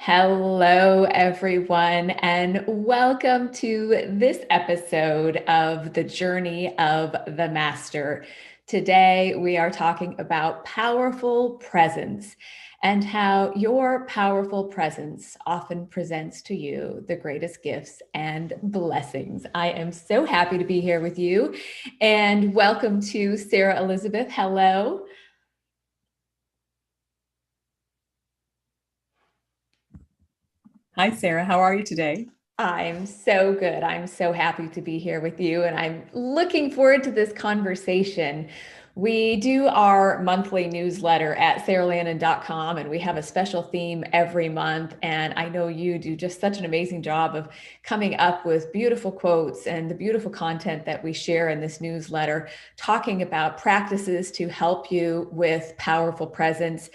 Hello, everyone, and welcome to this episode of The Journey of the Master. Today, we are talking about powerful presence and how your powerful presence often presents to you the greatest gifts and blessings. I am so happy to be here with you, and welcome to Sarah Elizabeth. Hello. Hi, Sarah. How are you today? I'm so good. I'm so happy to be here with you, and I'm looking forward to this conversation. We do our monthly newsletter at saralandon.com, and we have a special theme every month. And I know you do just such an amazing job of coming up with beautiful quotes and the beautiful content that we share in this newsletter, talking about practices to help you with powerful presence.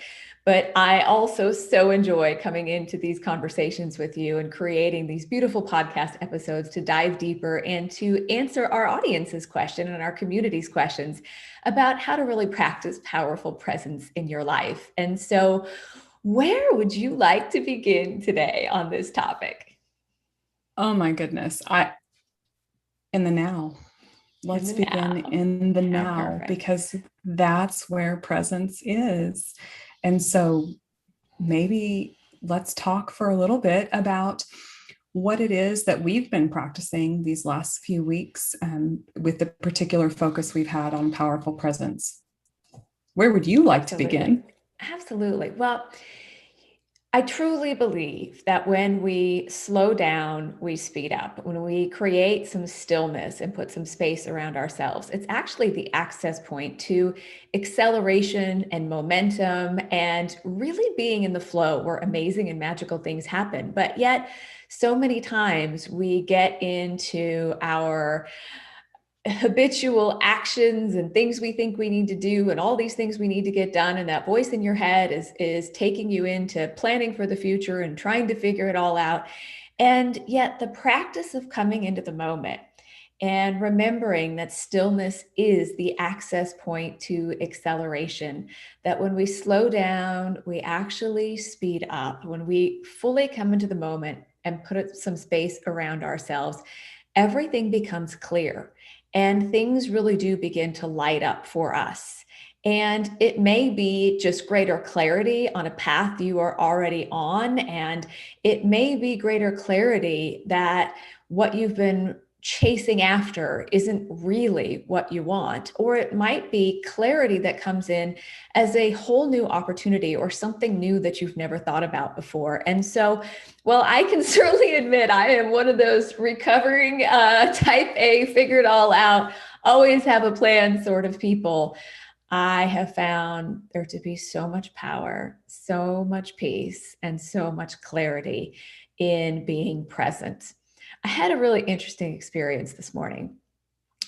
But I also so enjoy coming into these conversations with you and creating these beautiful podcast episodes to dive deeper and to answer our audience's question and our community's questions about how to really practice powerful presence in your life. And so, where would you like to begin today on this topic? Oh my goodness. In the now. In Let's the begin now. in the How now perfect. because that's where presence is. And so maybe let's talk for a little bit about what it is that we've been practicing these last few weeks with the particular focus we've had on powerful presence. Where would you like to Absolutely. begin? Absolutely. Well, I truly believe that when we slow down, we speed up. When we create some stillness and put some space around ourselves, it's actually the access point to acceleration and momentum and really being in the flow where amazing and magical things happen. But yet, so many times we get into our habitual actions and things we think we need to do and all these things we need to get done, and that voice in your head is taking you into planning for the future and trying to figure it all out. And yet the practice of coming into the moment and remembering that stillness is the access point to acceleration, that when we slow down, we actually speed up. When we fully come into the moment and put some space around ourselves, everything becomes clear and things really do begin to light up for us. And it may be just greater clarity on a path you are already on. And it may be greater clarity that what you've been chasing after isn't really what you want. Or it might be clarity that comes in as a whole new opportunity or something new that you've never thought about before. And so, well, I can certainly admit I am one of those recovering type A, figure it all out, always have a plan sort of people. I have found there to be so much power, so much peace, and so much clarity in being present. I had a really interesting experience this morning.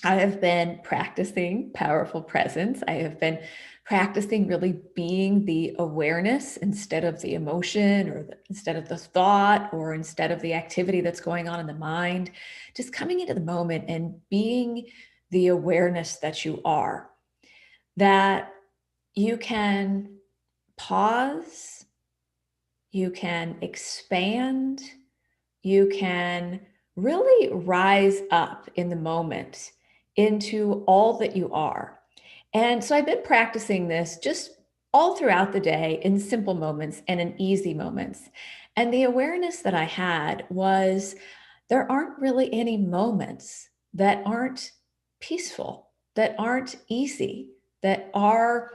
I have been practicing powerful presence. I have been practicing really being the awareness instead of the emotion or instead of the thought or instead of the activity that's going on in the mind. Just coming into the moment and being the awareness that you are, that you can pause, you can expand, you can really rise up in the moment into all that you are. And so I've been practicing this just all throughout the day in simple moments and in easy moments. And the awareness that I had was there aren't really any moments that aren't peaceful, that aren't easy, that are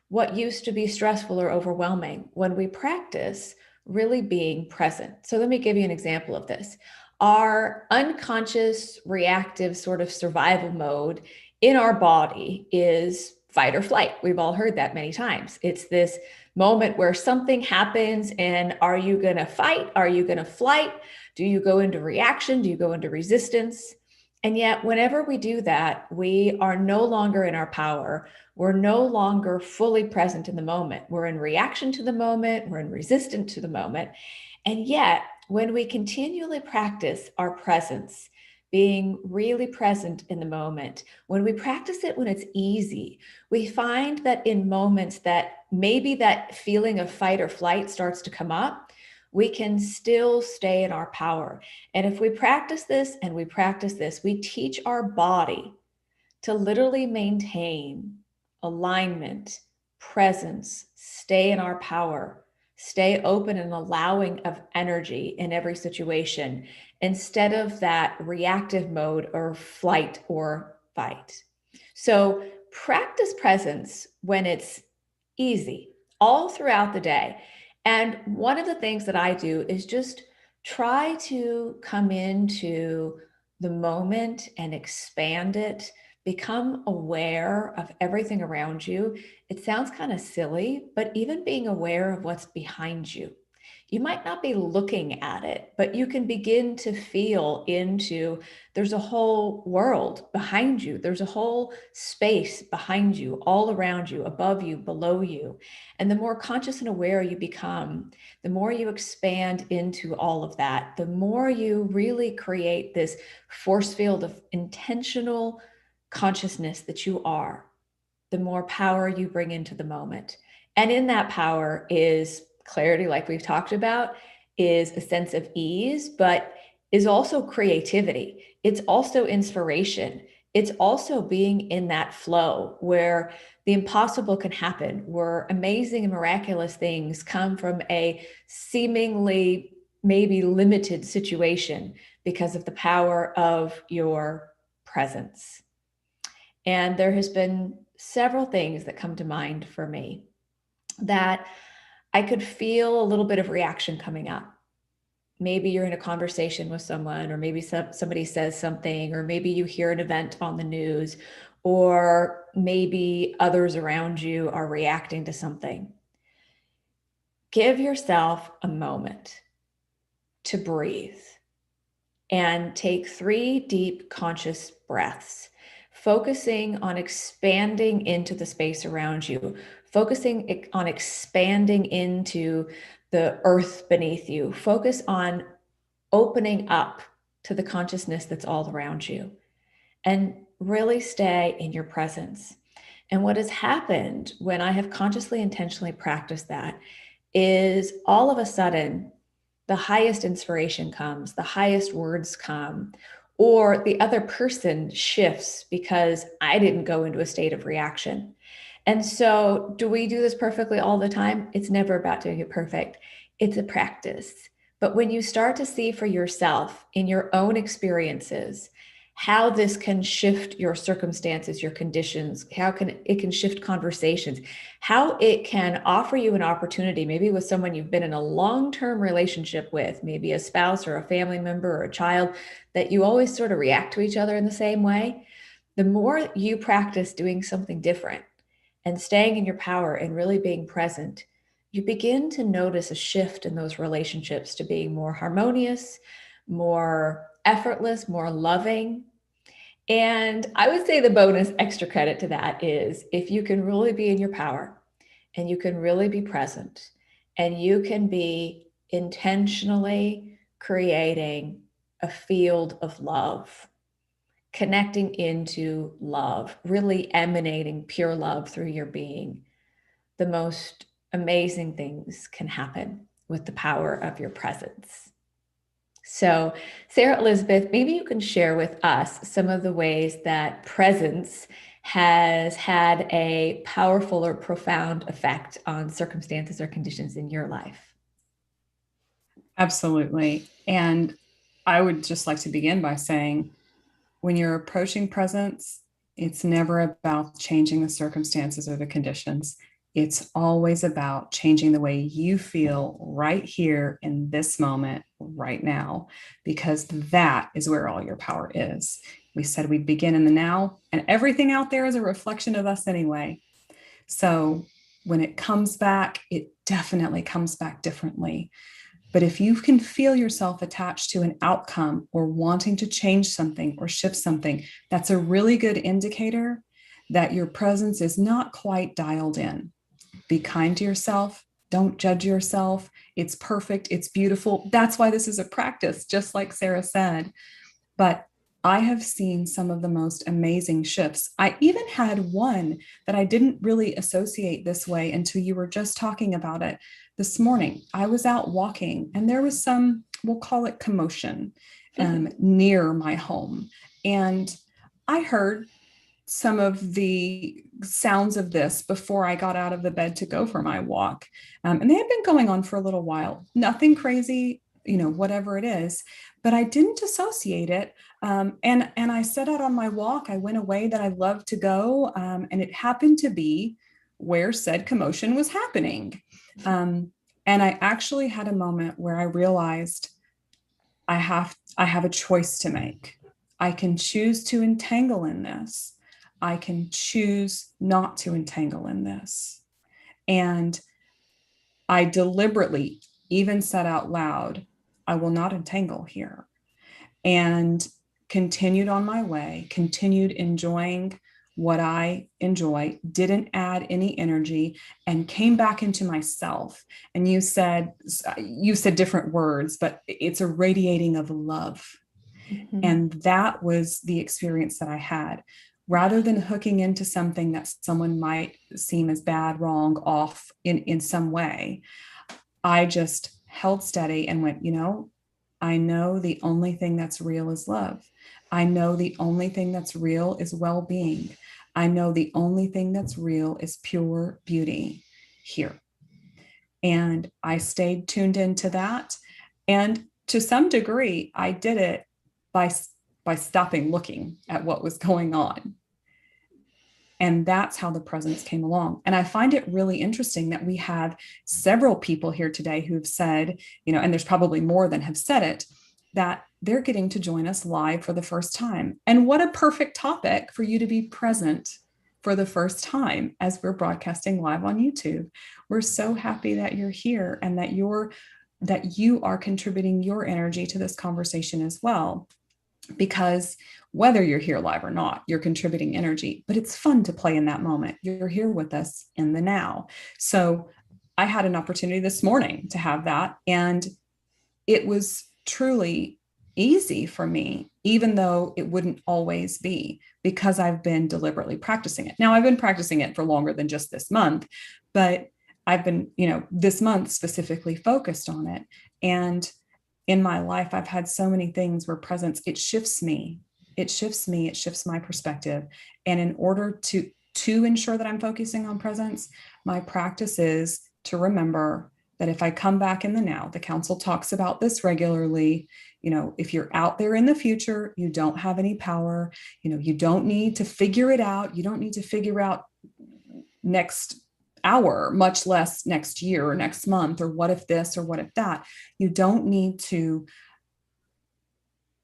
what used to be stressful or overwhelming when we practice really being present. So let me give you an example of this. Our unconscious reactive sort of survival mode in our body is fight or flight. We've all heard that many times. It's this moment where something happens, and are you going to fight? Are you going to flight? Do you go into reaction? Do you go into resistance? And yet, whenever we do that, we are no longer in our power. We're no longer fully present in the moment. We're in reaction to the moment. We're in resistance to the moment. And yet, when we continually practice our presence, being really present in the moment, when we practice it when it's easy, we find that in moments that maybe that feeling of fight or flight starts to come up, we can still stay in our power. And if we practice this and we practice this, we teach our body to literally maintain alignment, presence, stay in our power, stay open and allowing of energy in every situation instead of that reactive mode or flight or fight. So practice presence when it's easy all throughout the day. And one of the things that I do is just try to come into the moment and expand it, become aware of everything around you. It sounds kind of silly, but even being aware of what's behind you. You might not be looking at it, but you can begin to feel into there's a whole world behind you. There's a whole space behind you, all around you, above you, below you. And the more conscious and aware you become, the more you expand into all of that, the more you really create this force field of intentional consciousness that you are, the more power you bring into the moment. And in that power is clarity, like we've talked about, is a sense of ease, but is also creativity. It's also inspiration. It's also being in that flow where the impossible can happen, where amazing and miraculous things come from a seemingly maybe limited situation because of the power of your presence. And there has been several things that come to mind for me that I could feel a little bit of reaction coming up. Maybe you're in a conversation with someone, or maybe somebody says something, or maybe you hear an event on the news, or maybe others around you are reacting to something. Give yourself a moment to breathe and take 3 deep conscious breaths, focusing on expanding into the space around you, focusing on expanding into the earth beneath you. Focus on opening up to the consciousness that's all around you and really stay in your presence. And what has happened when I have consciously, intentionally practiced that is all of a sudden, the highest inspiration comes, the highest words come, or the other person shifts because I didn't go into a state of reaction. And so, do we do this perfectly all the time? It's never about doing it perfect. It's a practice. But when you start to see for yourself in your own experiences how this can shift your circumstances, your conditions, how it can shift conversations, how it can offer you an opportunity, maybe with someone you've been in a long-term relationship with, maybe a spouse or a family member or a child, that you always sort of react to each other in the same way. The more you practice doing something different and staying in your power and really being present, you begin to notice a shift in those relationships to being more harmonious, more effortless, more loving. And I would say the bonus extra credit to that is if you can really be in your power and you can really be present and you can be intentionally creating a field of love, connecting into love, really emanating pure love through your being, the most amazing things can happen with the power of your presence. So, Sarah Elizabeth, maybe you can share with us some of the ways that presence has had a powerful or profound effect on circumstances or conditions in your life. Absolutely. And I would just like to begin by saying when you're approaching presence, it's never about changing the circumstances or the conditions. It's always about changing the way you feel right here in this moment, right now, because that is where all your power is. We said we'd begin in the now, and everything out there is a reflection of us anyway. So when it comes back, it definitely comes back differently. But if you can feel yourself attached to an outcome or wanting to change something or shift something, that's a really good indicator that your presence is not quite dialed in. Be kind to yourself. Don't judge yourself. It's perfect. It's beautiful. That's why this is a practice, just like Sarah said. But I have seen some of the most amazing shifts. I even had one that I didn't really associate this way until you were just talking about it. This morning, I was out walking and there was some, we'll call it commotion, near my home. And I heard some of the sounds of this before I got out of the bed to go for my walk. And they had been going on for a little while, nothing crazy, whatever it is, but I didn't associate it. And I set out on my walk. I went a way that I love to go. And it happened to be where said commotion was happening. And I actually had a moment where I realized I have a choice to make. I can choose to entangle in this. I can choose not to entangle in this. And I deliberately even said out loud, I will not entangle here. And continued on my way, continued enjoying what I enjoy, didn't add any energy, and came back into myself. And you said different words, but it's a radiating of love. Mm-hmm. And that was the experience that I had. Rather than hooking into something that someone might seem as bad, wrong, off in some way, I just held steady and went, I know the only thing that's real is love. I know the only thing that's real is well-being. I know the only thing that's real is pure beauty here. And I stayed tuned into that. And to some degree, I did it by stopping looking at what was going on. And that's how the presence came along. And I find it really interesting that we have several people here today who've said, and there's probably more than have said it, that they're getting to join us live for the first time. And what a perfect topic for you to be present for the first time as we're broadcasting live on YouTube. We're so happy that you're here and that you are contributing your energy to this conversation as well. Because whether you're here live or not, you're contributing energy, but it's fun to play in that moment. You're here with us in the now. So I had an opportunity this morning to have that. And it was truly easy for me, even though it wouldn't always be, because I've been deliberately practicing it. Now, I've been practicing it for longer than just this month, but I've been, this month specifically focused on it. And in my life, I've had so many things where presence, it shifts me, it shifts my perspective. And in order to ensure that I'm focusing on presence, my practice is to remember that if I come back in the now, the council talks about this regularly, if you're out there in the future, you don't have any power, you don't need to figure it out. You don't need to figure out next hour, much less next year or next month, or what if this or what if that. You don't need to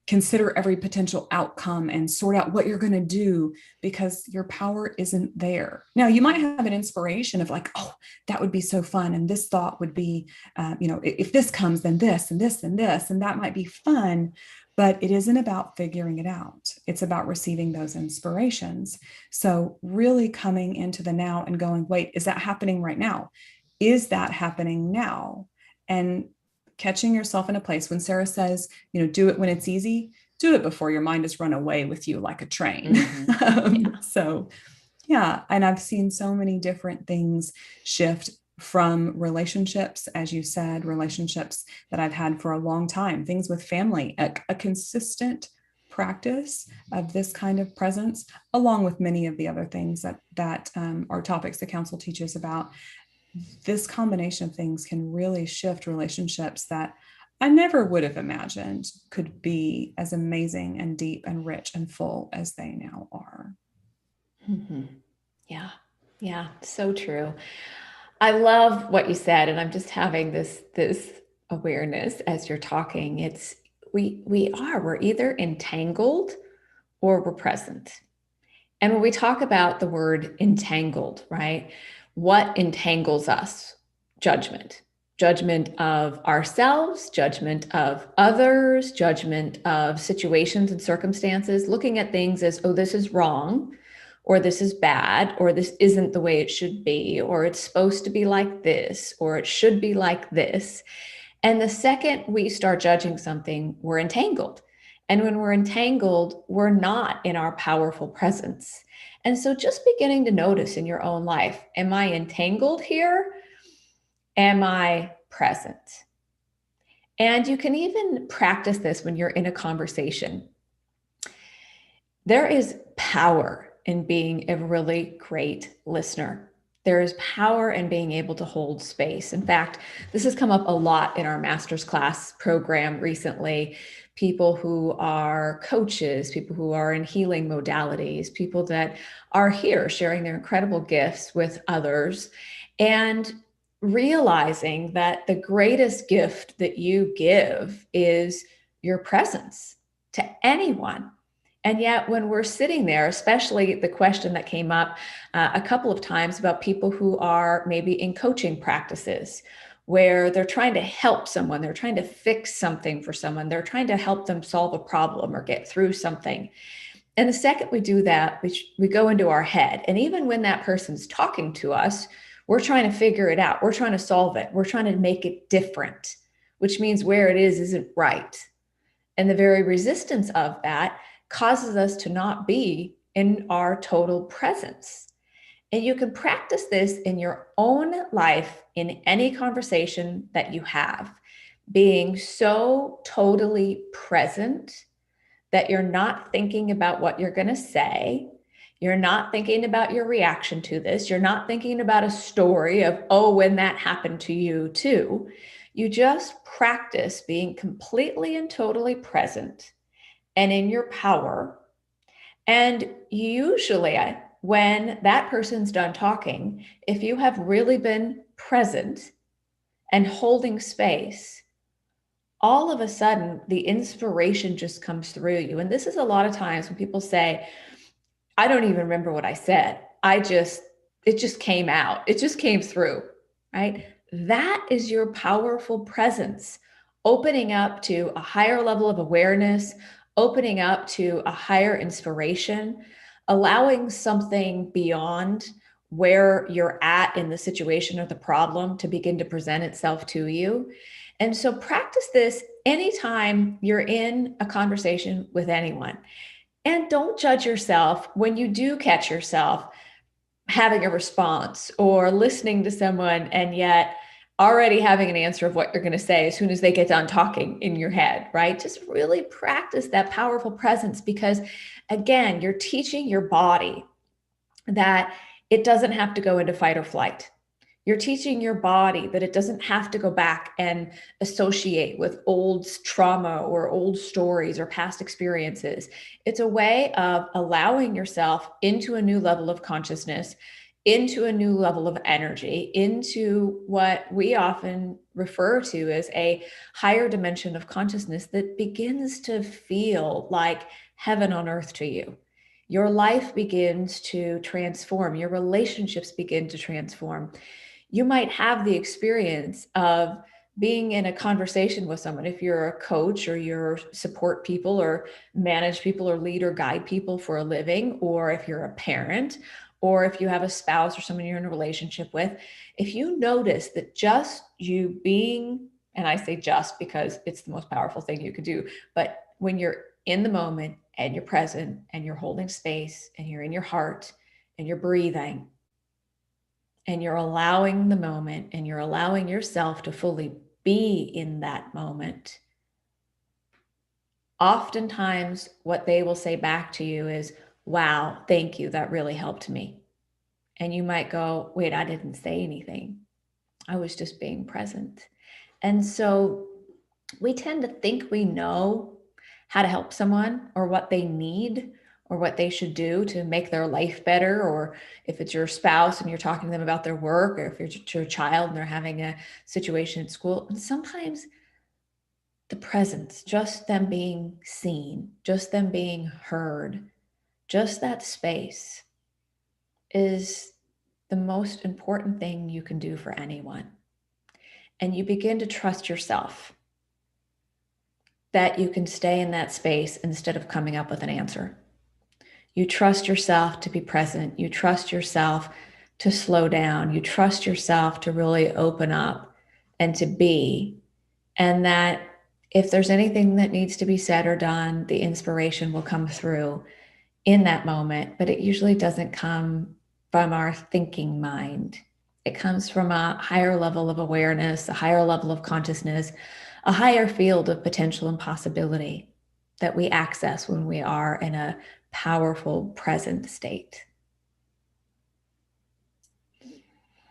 consider every potential outcome and sort out what you're going to do, because your power isn't there. Now, you might have an inspiration of like, oh, that would be so fun. And this thought would be, if this comes, then this and this and this, and that might be fun. But it isn't about figuring it out. It's about receiving those inspirations. So really coming into the now and going, wait, is that happening right now? Is that happening now? And catching yourself in a place when Sarah says, do it when it's easy, do it before your mind has run away with you like a train. Mm-hmm. So, yeah. And I've seen so many different things shift from relationships, as you said, relationships that I've had for a long time, things with family, a consistent practice of this kind of presence, along with many of the other things that are topics the council teaches about. This combination of things can really shift relationships that I never would have imagined could be as amazing and deep and rich and full as they now are. Mm-hmm. Yeah, so true. I love what you said, and I'm just having this awareness as you're talking. It's we're either entangled or we're present. And when we talk about the word entangled, right? What entangles us? Judgment of ourselves, judgment of others, judgment of situations and circumstances, looking at things as, oh, this is wrong, or this is bad, or this isn't the way it should be, or it's supposed to be like this, or it should be like this. And the second we start judging something, we're entangled. And when we're entangled, we're not in our powerful presence. And so just beginning to notice in your own life, am I entangled here? Am I present? And you can even practice this when you're in a conversation. There is power in being a really great listener. There is power in being able to hold space. In fact, this has come up a lot in our master's class program recently. People who are coaches, people who are in healing modalities, people that are here sharing their incredible gifts with others, and realizing that the greatest gift that you give is your presence to anyone. And yet, when we're sitting there, especially the question that came up a couple of times about people who are maybe in coaching practices where they're trying to help someone, they're trying to fix something for someone, they're trying to help them solve a problem or get through something. And the second we do that, we go into our head. And even when that person's talking to us, we're trying to figure it out. We're trying to solve it. We're trying to make it different, which means where it is isn't right. And the very resistance of that causes us to not be in our total presence. And you can practice this in your own life, in any conversation that you have, being so totally present that you're not thinking about what you're going to say. You're not thinking about your reaction to this. You're not thinking about a story of, oh, when that happened to you too. You just practice being completely and totally present and in your power. And usually, when that person's done talking, if you have really been present and holding space, all of a sudden the inspiration just comes through you. And this is a lot of times when people say, I don't even remember what I said. It just came out. It just came through, right? That is your powerful presence, opening up to a higher level of awareness, opening up to a higher inspiration, allowing something beyond where you're at in the situation or the problem to begin to present itself to you. And so practice this anytime you're in a conversation with anyone. And don't judge yourself when you do catch yourself having a response or listening to someone and yet already having an answer of what you're going to say as soon as they get done talking in your head, right? Just really practice that powerful presence because, again, you're teaching your body that it doesn't have to go into fight or flight. You're teaching your body that it doesn't have to go back and associate with old trauma or old stories or past experiences. It's a way of allowing yourself into a new level of consciousness, into a new level of energy, into what we often refer to as a higher dimension of consciousness that begins to feel like heaven on earth to you. Your life begins to transform, your relationships begin to transform. You might have the experience of being in a conversation with someone, if you're a coach or you're support people or manage people or lead or guide people for a living, or if you're a parent, or if you have a spouse or someone you're in a relationship with, if you notice that just you being, and I say just because it's the most powerful thing you could do, but when you're in the moment and you're present and you're holding space and you're in your heart and you're breathing, and you're allowing the moment and you're allowing yourself to fully be in that moment, oftentimes what they will say back to you is, wow, thank you. That really helped me. And you might go, wait, I didn't say anything. I was just being present. And so we tend to think we know how to help someone or what they need or what they should do to make their life better, or if it's your spouse and you're talking to them about their work, or if it's your child and they're having a situation at school. And sometimes the presence, just them being seen, just them being heard, just that space is the most important thing you can do for anyone. And you begin to trust yourself that you can stay in that space instead of coming up with an answer. You trust yourself to be present. You trust yourself to slow down. You trust yourself to really open up and to be. And that if there's anything that needs to be said or done, the inspiration will come through in that moment, but it usually doesn't come from our thinking mind. It comes from a higher level of awareness, a higher level of consciousness, a higher field of potential and possibility that we access when we are in a powerful present state.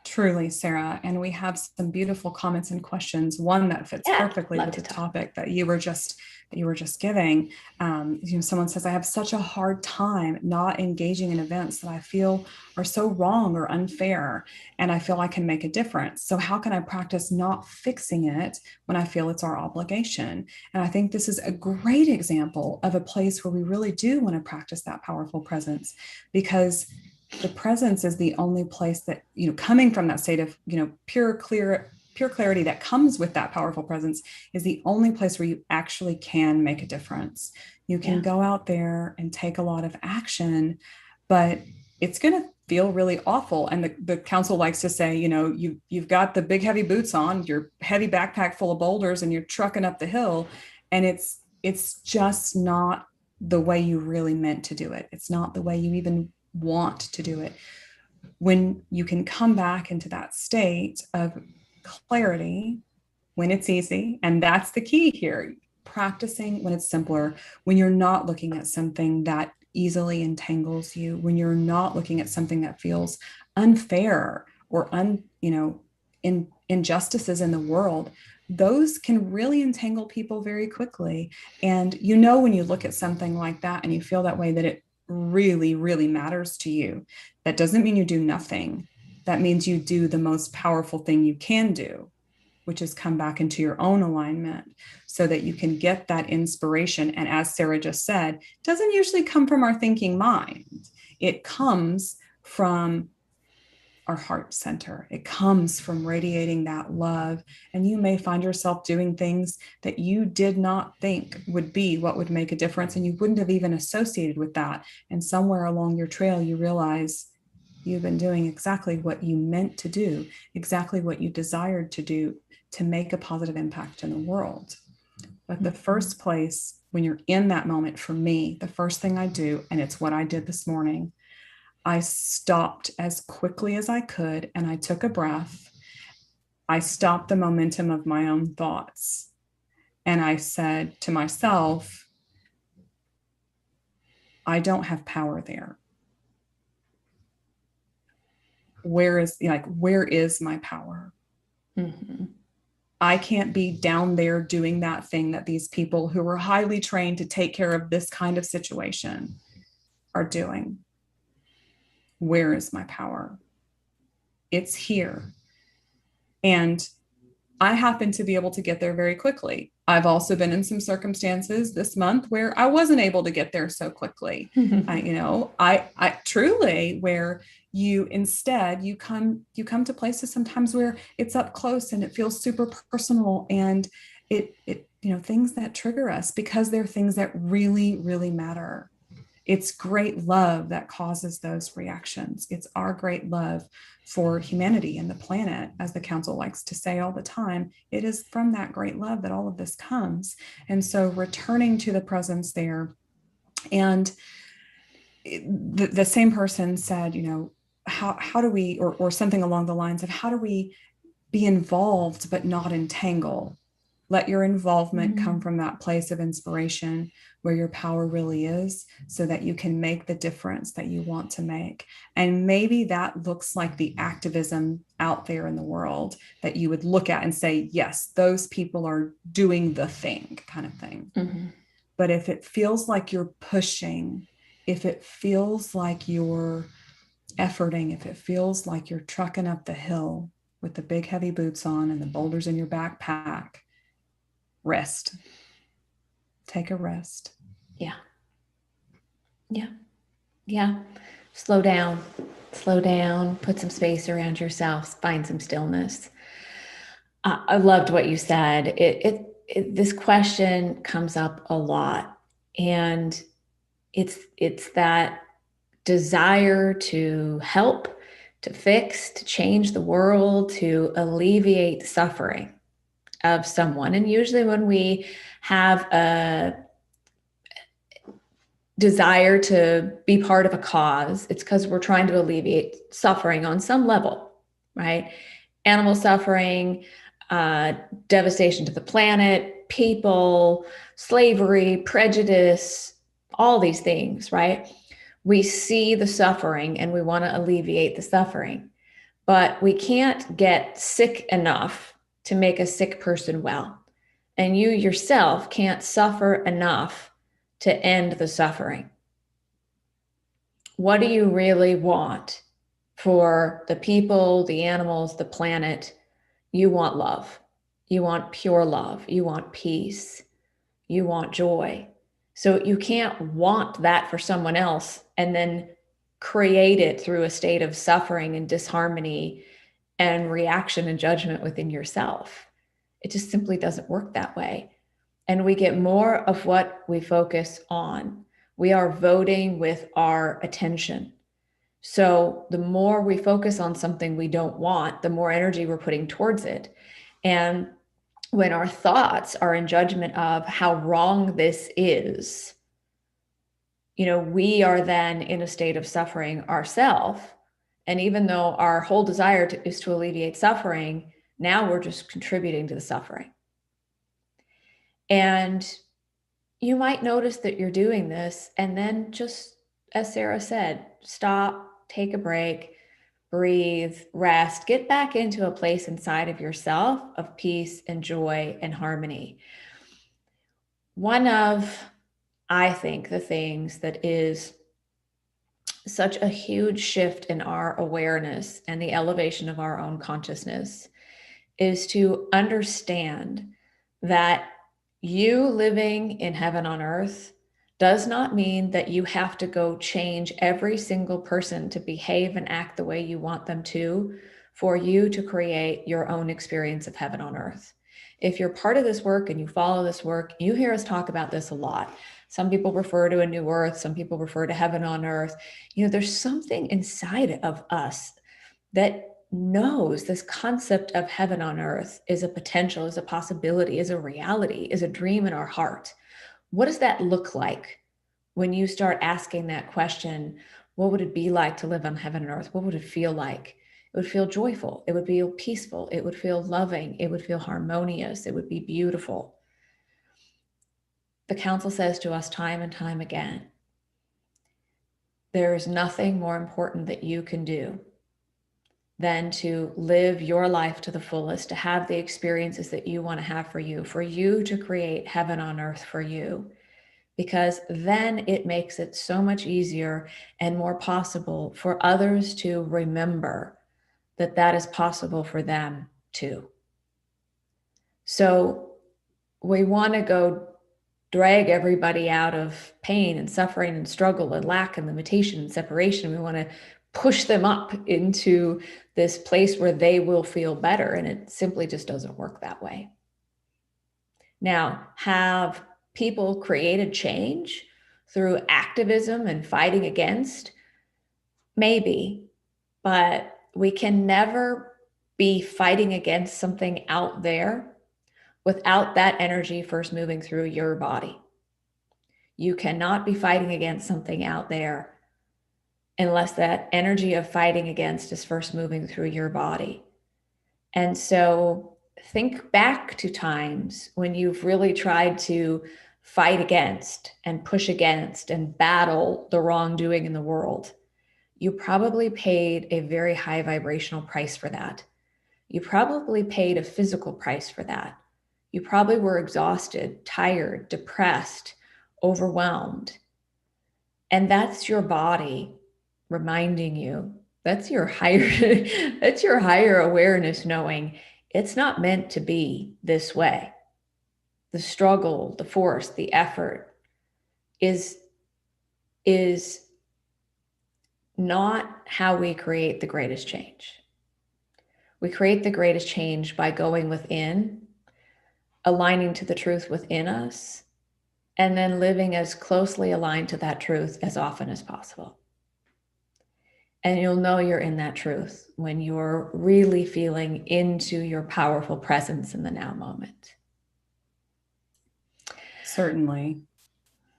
Truly, Sarah. And we have some beautiful comments and questions. One that fits perfectly with the topic that you were just giving. Someone says, I have such a hard time not engaging in events that I feel are so wrong or unfair, and I feel I can make a difference. So how can I practice not fixing it when I feel it's our obligation? And I think this is a great example of a place where we really do want to practice that powerful presence, because the presence is the only place that, coming from that state of, pure clarity that comes with that powerful presence, is the only place where you actually can make a difference. You can go out there and take a lot of action, but it's going to feel really awful. And the council likes to say, you've got the big heavy boots on, your heavy backpack full of boulders, and you're trucking up the hill. And it's just not the way you really meant to do it. It's not the way you even want to do it. When you can come back into that state of clarity, when it's easy, and that's the key here, practicing when it's simpler, when you're not looking at something that easily entangles you, when you're not looking at something that feels unfair or injustices in the world, those can really entangle people very quickly. And when you look at something like that and you feel that way, that it really, really matters to you. That doesn't mean you do nothing. That means you do the most powerful thing you can do, which is come back into your own alignment so that you can get that inspiration. And as Sarah just said, it doesn't usually come from our thinking mind. It comes from our heart center. It comes from radiating that love. And you may find yourself doing things that you did not think would be what would make a difference, and you wouldn't have even associated with that. And somewhere along your trail, you realize you've been doing exactly what you meant to do, exactly what you desired to do, to make a positive impact in the world. But the first place, when you're in that moment, for me, the first thing I do, and it's what I did this morning, I stopped as quickly as I could and I took a breath. I stopped the momentum of my own thoughts. And I said to myself, I don't have power there. Where is my power? Mm-hmm. I can't be down there doing that thing that these people who are highly trained to take care of this kind of situation are doing. Where is my power? It's here. And I happen to be able to get there very quickly. I've also been in some circumstances this month where I wasn't able to get there so quickly. I truly, where you come to places sometimes where it's up close and it feels super personal, and it things that trigger us because they're things that really, really matter. It's great love that causes those reactions. It's our great love for humanity and the planet, as the council likes to say all the time. It is from that great love that all of this comes. And so returning to the presence there, and the same person said, how do we, or something along the lines of, how do we be involved but not entangle? Let your involvement come from that place of inspiration where your power really is, so that you can make the difference that you want to make. And maybe that looks like the activism out there in the world that you would look at and say, yes, those people are doing the thing, kind of thing. Mm-hmm. But if it feels like you're pushing, if it feels like you're efforting, if it feels like you're trucking up the hill with the big heavy boots on and the boulders in your backpack, rest. Take a rest. Yeah. Slow down, put some space around yourself, find some stillness. I loved what you said. This question comes up a lot, and it's that desire to help, to fix, to change the world, to alleviate suffering of someone. And usually when we have a desire to be part of a cause, it's because we're trying to alleviate suffering on some level, right? Animal suffering, uh, devastation to the planet, people, slavery, prejudice, all these things, right? We see the suffering and we want to alleviate the suffering, but we can't get sick enough to make a sick person well. And you yourself can't suffer enough to end the suffering. What do you really want for the people, the animals, the planet? You want love. You want pure love. You want peace. You want joy. So you can't want that for someone else and then create it through a state of suffering and disharmony and reaction and judgment within yourself. It just simply doesn't work that way. And we get more of what we focus on. We are voting with our attention. So the more we focus on something we don't want, the more energy we're putting towards it. And when our thoughts are in judgment of how wrong this is, we are then in a state of suffering ourselves. And even though our whole desire is to alleviate suffering, now we're just contributing to the suffering. And you might notice that you're doing this, and then just, as Sarah said, stop, take a break, breathe, rest, get back into a place inside of yourself of peace and joy and harmony. One of, I think, the things that is such a huge shift in our awareness and the elevation of our own consciousness is to understand that you living in heaven on earth does not mean that you have to go change every single person to behave and act the way you want them to for you to create your own experience of heaven on earth. If you're part of this work and you follow this work, you hear us talk about this a lot. Some people refer to a new earth, some people refer to heaven on earth. There's something inside of us that knows this concept of heaven on earth is a potential, is a possibility, is a reality, is a dream in our heart. What does that look like when you start asking that question? What would it be like to live on heaven and earth? What would it feel like? It would feel joyful. It would feel peaceful. It would feel loving. It would feel harmonious. It would be beautiful. The council says to us time and time again, there is nothing more important that you can do than to live your life to the fullest, to have the experiences that you want to have for you to create heaven on earth for you, because then it makes it so much easier and more possible for others to remember that that is possible for them too. So we want to go drag everybody out of pain and suffering and struggle and lack and limitation and separation. We want to push them up into this place where they will feel better. And it simply just doesn't work that way. Now, have people created change through activism and fighting against? Maybe, but we can never be fighting against something out there without that energy first moving through your body. You cannot be fighting against something out there unless that energy of fighting against is first moving through your body. And so think back to times when you've really tried to fight against and push against and battle the wrongdoing in the world. You probably paid a very high vibrational price for that. You probably paid a physical price for that. You probably were exhausted, tired, depressed, overwhelmed. And that's your body reminding you, that's your higher awareness knowing it's not meant to be this way. The struggle, the force, the effort is not how we create the greatest change. We create the greatest change by going within, aligning to the truth within us, and then living as closely aligned to that truth as often as possible. And you'll know you're in that truth when you're really feeling into your powerful presence in the now moment. Certainly.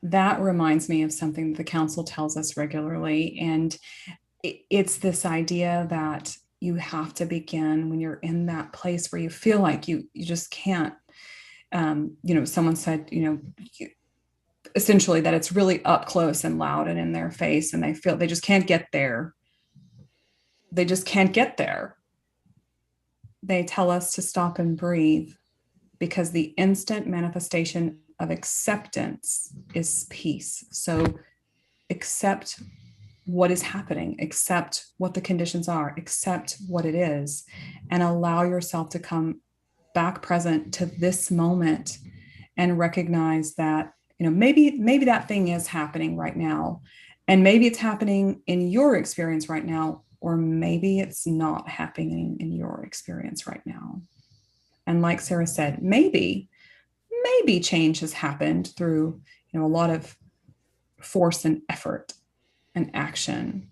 That reminds me of something that the council tells us regularly. And it's this idea that you have to begin when you're in that place where you feel like you just can't. Someone said, essentially that it's really up close and loud and in their face, and they feel they just can't get there. They just can't get there. They tell us to stop and breathe, because the instant manifestation of acceptance is peace. So accept what is happening, accept what the conditions are, accept what it is, and allow yourself to come back present to this moment and recognize that, maybe that thing is happening right now, and maybe it's happening in your experience right now, or maybe it's not happening in your experience right now. And like Sarah said, maybe change has happened through, a lot of force and effort and action.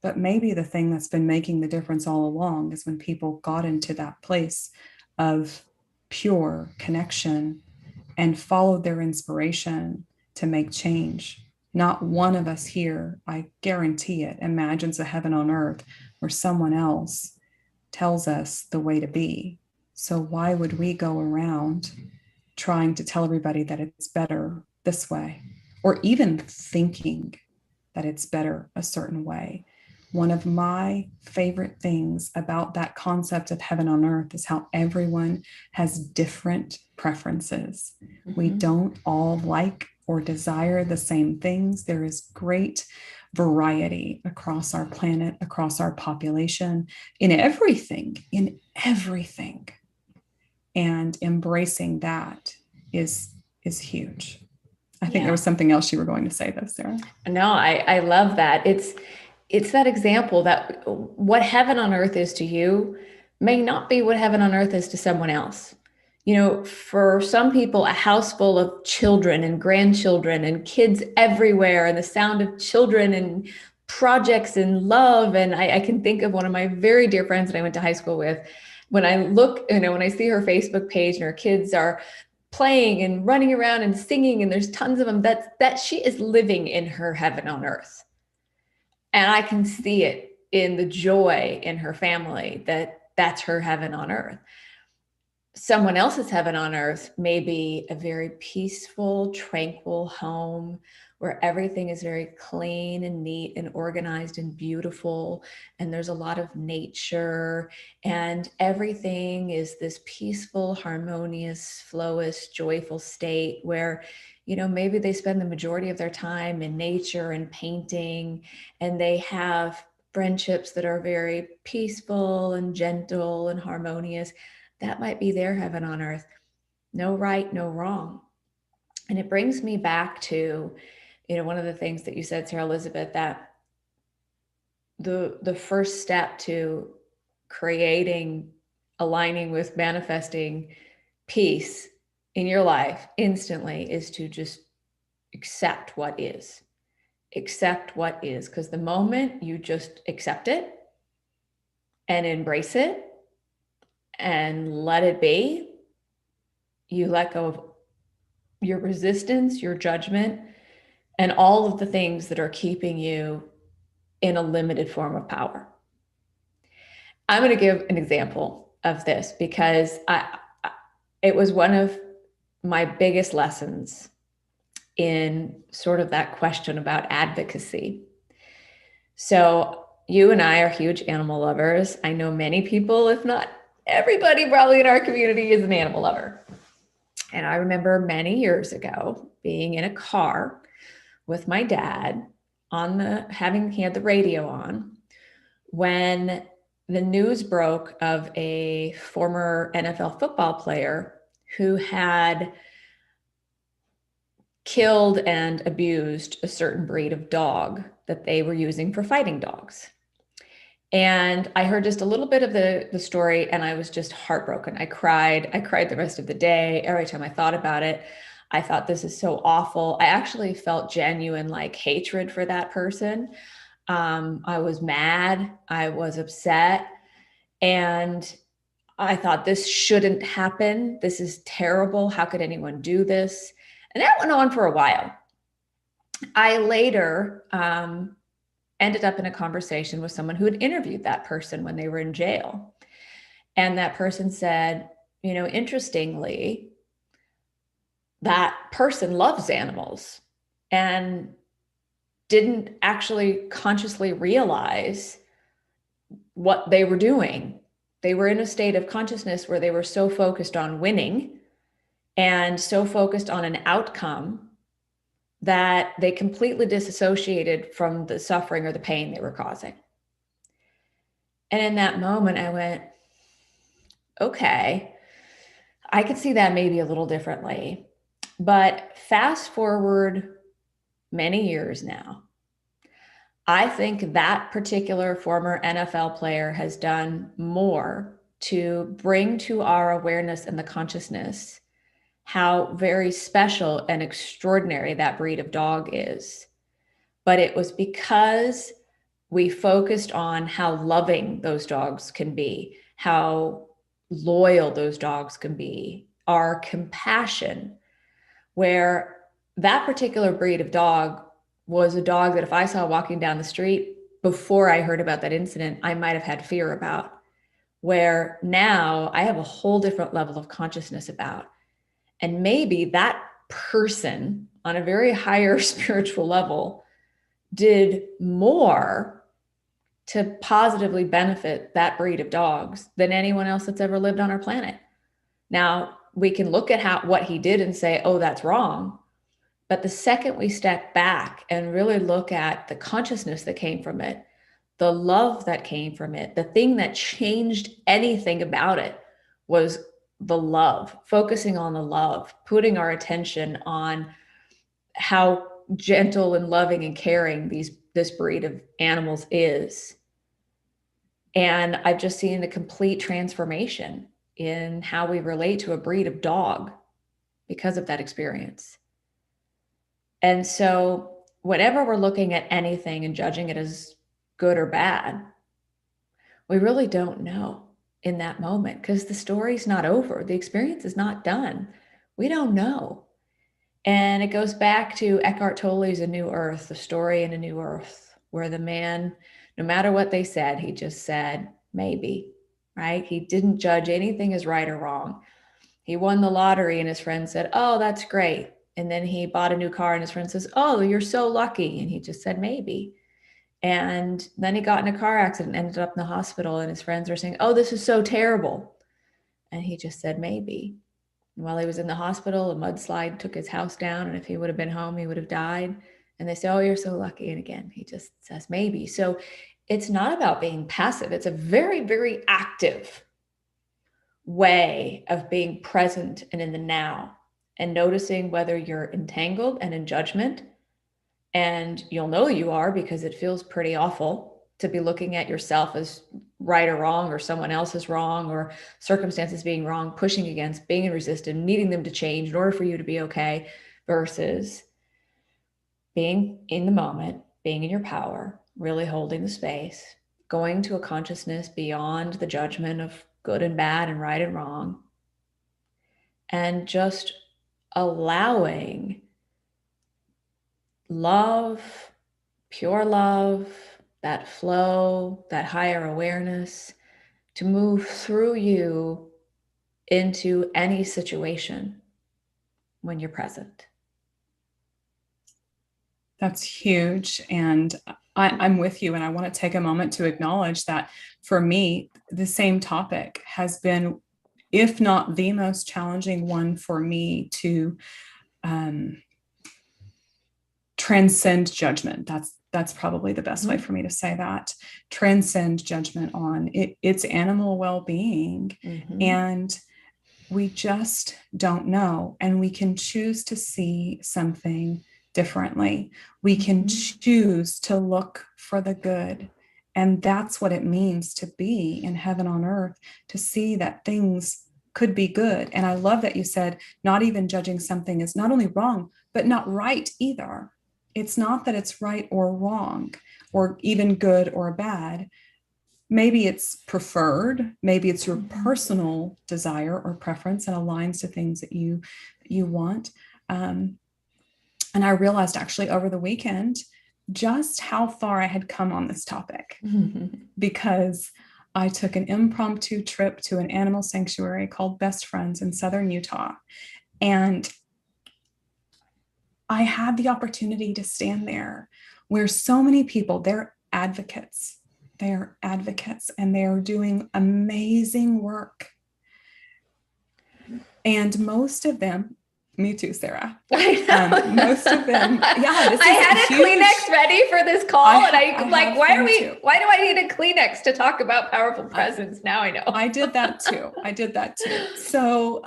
But maybe the thing that's been making the difference all along is when people got into that place of pure connection and followed their inspiration to make change. Not one of us here, I guarantee it, imagines a heaven on earth where someone else tells us the way to be. So why would we go around trying to tell everybody that it's better this way, or even thinking that it's better a certain way? One of my favorite things about that concept of heaven on earth is how everyone has different preferences. Mm-hmm. We don't all like or desire the same things. There is great variety across our planet, across our population, in everything. And embracing that is huge. I think there was something else you were going to say, though, Sarah. No, I love that. It's that example that what heaven on earth is to you may not be what heaven on earth is to someone else. For some people, a house full of children and grandchildren and kids everywhere, and the sound of children and projects and love. And I can think of one of my very dear friends that I went to high school with. When I look, when I see her Facebook page and her kids are playing and running around and singing, and there's tons of them, that she is living in her heaven on earth. And I can see it in the joy in her family, that's her heaven on earth. Someone else's heaven on earth may be a very peaceful, tranquil home where everything is very clean and neat and organized and beautiful. And there's a lot of nature, and everything is this peaceful, harmonious, flowist, joyful state where, maybe they spend the majority of their time in nature and painting, and they have friendships that are very peaceful and gentle and harmonious. That might be their heaven on earth. No right, no wrong. And it brings me back to, one of the things that you said, Sarah Elizabeth, that the first step to creating, aligning with, manifesting peace in your life instantly is to just accept what is. Accept what is. Because the moment you just accept it and embrace it and let it be, you let go of your resistance, your judgment, and all of the things that are keeping you in a limited form of power. I'm going to give an example of this because it was one of my biggest lessons in sort of that question about advocacy. So you and I are huge animal lovers. I know many people, if not everybody probably in our community, is an animal lover. And I remember many years ago being in a car with my dad he had the radio on when the news broke of a former NFL football player who had killed and abused a certain breed of dog that they were using for fighting dogs. And I heard just a little bit of the story, and I was just heartbroken. I cried the rest of the day. Every time I thought about it, I thought, this is so awful. I actually felt genuine hatred for that person. I was mad. I was upset. And I thought, this shouldn't happen. This is terrible. How could anyone do this? And that went on for a while. I later ended up in a conversation with someone who had interviewed that person when they were in jail. And that person said, interestingly, that person loves animals and didn't actually consciously realize what they were doing. They were in a state of consciousness where they were so focused on winning and so focused on an outcome that they completely disassociated from the suffering or the pain they were causing. And in that moment, I went, okay, I could see that maybe a little differently. But fast forward many years now, I think that particular former NFL player has done more to bring to our awareness and the consciousness how very special and extraordinary that breed of dog is. But it was because we focused on how loving those dogs can be, how loyal those dogs can be, our compassion, where that particular breed of dog was a dog that if I saw walking down the street before I heard about that incident, I might have had fear about, where now I have a whole different level of consciousness about. And maybe that person on a very higher spiritual level did more to positively benefit that breed of dogs than anyone else that's ever lived on our planet. Now, we can look at what he did and say, oh, that's wrong. But the second we step back and really look at the consciousness that came from it, the love that came from it, the thing that changed anything about it was the love, focusing on the love, putting our attention on how gentle and loving and caring this breed of animals is. And I've just seen a complete transformation in how we relate to a breed of dog because of that experience. And so whenever we're looking at anything and judging it as good or bad, we really don't know in that moment because the story's not over. The experience is not done. We don't know. And it goes back to Eckhart Tolle's A New Earth, the story in A New Earth, where the man, no matter what they said, he just said, maybe, right? He didn't judge anything as right or wrong. He won the lottery and his friend said, oh, that's great. And then he bought a new car and his friend says, oh, you're so lucky. And he just said, maybe. And then he got in a car accident, ended up in the hospital, and his friends were saying, oh, this is so terrible. And he just said, maybe. And while he was in the hospital, a mudslide took his house down. And if he would have been home, he would have died. And they say, oh, you're so lucky. And again, he just says, maybe. So it's not about being passive. It's a very, very active way of being present and in the now and noticing whether you're entangled and in judgment. And you'll know you are because it feels pretty awful to be looking at yourself as right or wrong, or someone else is wrong, or circumstances being wrong, pushing against, being resistant, needing them to change in order for you to be okay, versus being in the moment, being in your power, really holding the space, going to a consciousness beyond the judgment of good and bad and right and wrong, and just allowing love, pure love, that flow, that higher awareness to move through you into any situation when you're present. That's huge. And I'm with you. And I want to take a moment to acknowledge that for me, the same topic has been, if not the most challenging one for me to transcend judgment. That's probably the best way for me to say that. Transcend judgment on it's animal well-being. And we just don't know. And we can choose to see something differently. We can choose to look for the good. And that's what it means to be in heaven on earth, to see that things could be good. And I love that you said, not even judging something is not only wrong, but not right either. It's not that it's right or wrong, or even good or bad. Maybe it's preferred, maybe it's your personal desire or preference and aligns to things that you want. And I realized actually over the weekend, just how far I had come on this topic, because I took an impromptu trip to an animal sanctuary called Best Friends in southern Utah. And I had the opportunity to stand there where so many people, they're advocates. They're advocates and they're doing amazing work. And most of them, me too, Sarah. Most of them, yeah. This is I had a Kleenex ready for this call, and I'm like, why do I need a Kleenex to talk about powerful presence? Now I know. I did that too. So,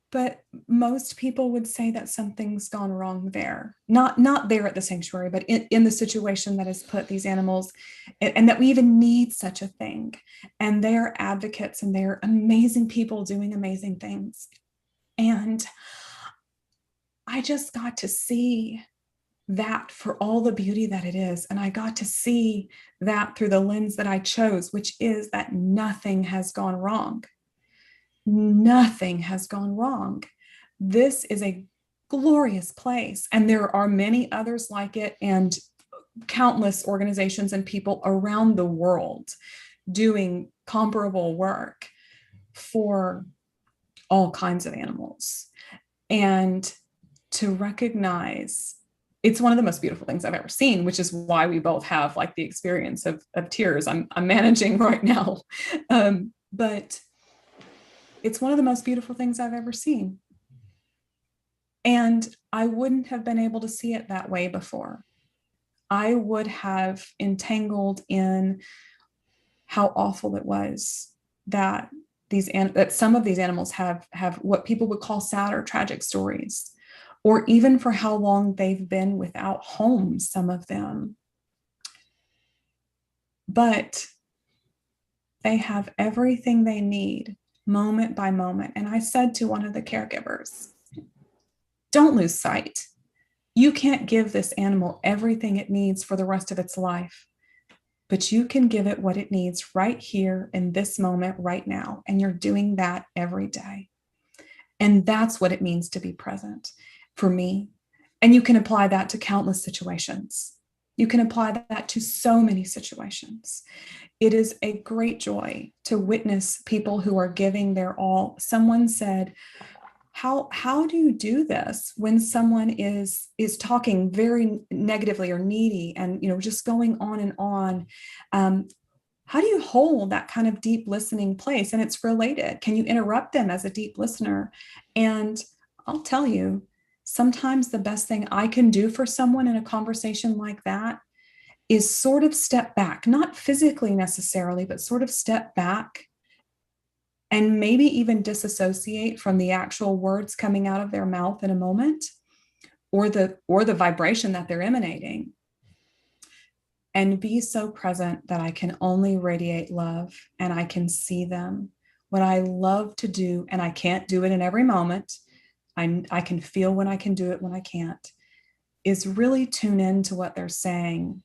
but most people would say that something's gone wrong there, not there at the sanctuary, but in the situation that has put these animals, and that we even need such a thing. And they're advocates and they're amazing people doing amazing things. And I just got to see that for all the beauty that it is. And I got to see that through the lens that I chose, which is that nothing has gone wrong. Nothing has gone wrong. This is a glorious place. And there are many others like it, and countless organizations and people around the world doing comparable work for all kinds of animals. And to recognize, it's one of the most beautiful things I've ever seen, which is why we both have like the experience of tears I'm managing right now. But it's one of the most beautiful things I've ever seen. And I wouldn't have been able to see it that way before. I would have entangled in how awful it was that some of these animals have what people would call sad or tragic stories, or even for how long they've been without homes, some of them. But they have everything they need moment by moment. And I said to one of the caregivers, don't lose sight. You can't give this animal everything it needs for the rest of its life, but you can give it what it needs right here in this moment, right now. And you're doing that every day. And that's what it means to be present for me. And you can apply that to countless situations. You can apply that to so many situations. It is a great joy to witness people who are giving their all. Someone said, how do you do this when someone is talking very negatively or needy and, just going on and on? How do you hold that kind of deep listening place? And it's related. Can you interrupt them as a deep listener? And I'll tell you, sometimes the best thing I can do for someone in a conversation like that is sort of step back, not physically necessarily, but sort of step back and maybe even disassociate from the actual words coming out of their mouth in a moment, or the vibration that they're emanating, and be so present that I can only radiate love and I can see them. What I love to do, and I can't do it in every moment, I can feel when I can do it, when I can't, is really tune into what they're saying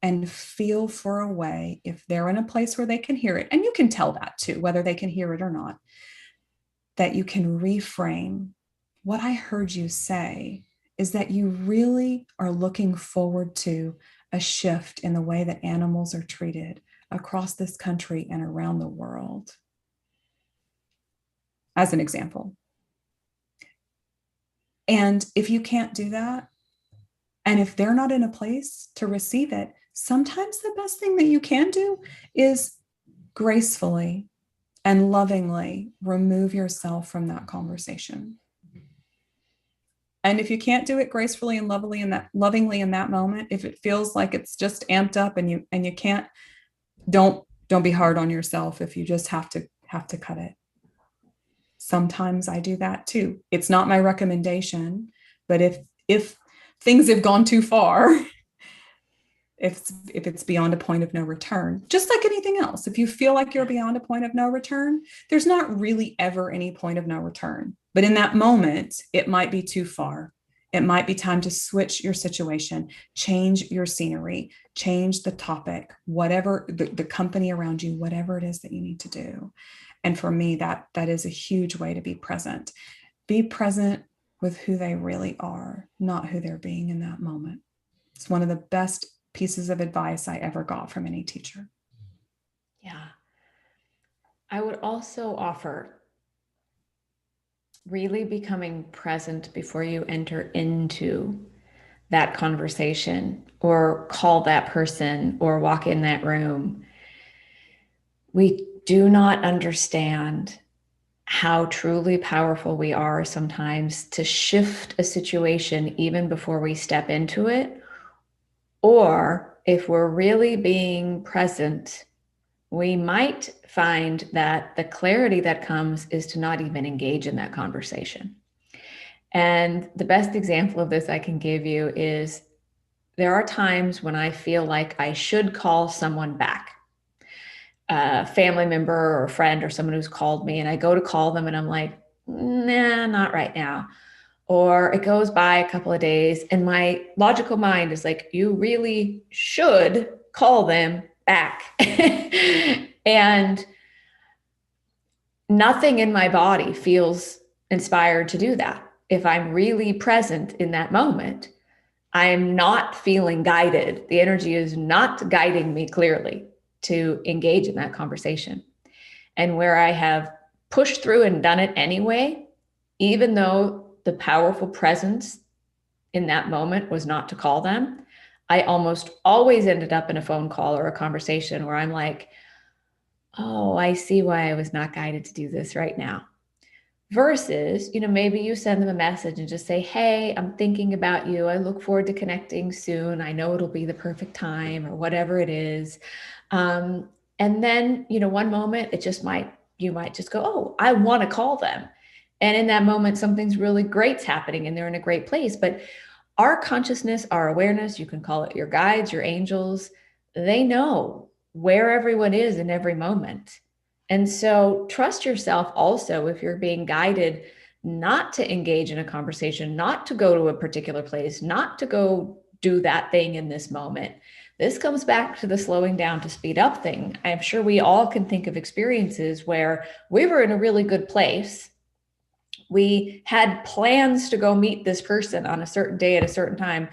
and feel for a way, if they're in a place where they can hear it, and you can tell that too, whether they can hear it or not, that you can reframe. What I heard you say is that you really are looking forward to a shift in the way that animals are treated across this country and around the world, as an example. And if you can't do that, and if they're not in a place to receive it, sometimes the best thing that you can do is gracefully and lovingly remove yourself from that conversation. And if you can't do it gracefully and lovingly in that moment, if it feels like it's just amped up and you can't, don't be hard on yourself if you just have to cut it. Sometimes I do that too. It's not my recommendation, but if things have gone too far, if it's beyond a point of no return, just like anything else, if you feel like you're beyond a point of no return, there's not really ever any point of no return. But in that moment, it might be too far. It might be time to switch your situation, change your scenery, change the topic, whatever the company around you, whatever it is that you need to do. And for me, that is a huge way to be present. Be present with who they really are, not who they're being in that moment. It's one of the best pieces of advice I ever got from any teacher. Yeah. I would also offer really becoming present before you enter into that conversation or call that person or walk in that room. We do not understand how truly powerful we are sometimes to shift a situation even before we step into it. Or if we're really being present, we might find that the clarity that comes is to not even engage in that conversation. And the best example of this I can give you is there are times when I feel like I should call someone back, a family member or a friend or someone who's called me, and I go to call them and I'm like, nah, not right now. Or it goes by a couple of days and my logical mind is like, you really should call them back. And nothing in my body feels inspired to do that. If I'm really present in that moment, I am not feeling guided. The energy is not guiding me clearly to engage in that conversation. And where I have pushed through and done it anyway, even though the powerful presence in that moment was not to call them, I almost always ended up in a phone call or a conversation where I'm like, oh, I see why I was not guided to do this right now. Versus, maybe you send them a message and just say, hey, I'm thinking about you. I look forward to connecting soon. I know it'll be the perfect time or whatever it is. And then, one moment you might just go, oh, I want to call them. And in that moment, something's really great's happening and they're in a great place. But our consciousness, our awareness, you can call it your guides, your angels, they know where everyone is in every moment. And so trust yourself also if you're being guided not to engage in a conversation, not to go to a particular place, not to go do that thing in this moment. This comes back to the slowing down to speed up thing. I'm sure we all can think of experiences where we were in a really good place. We had plans to go meet this person on a certain day at a certain time.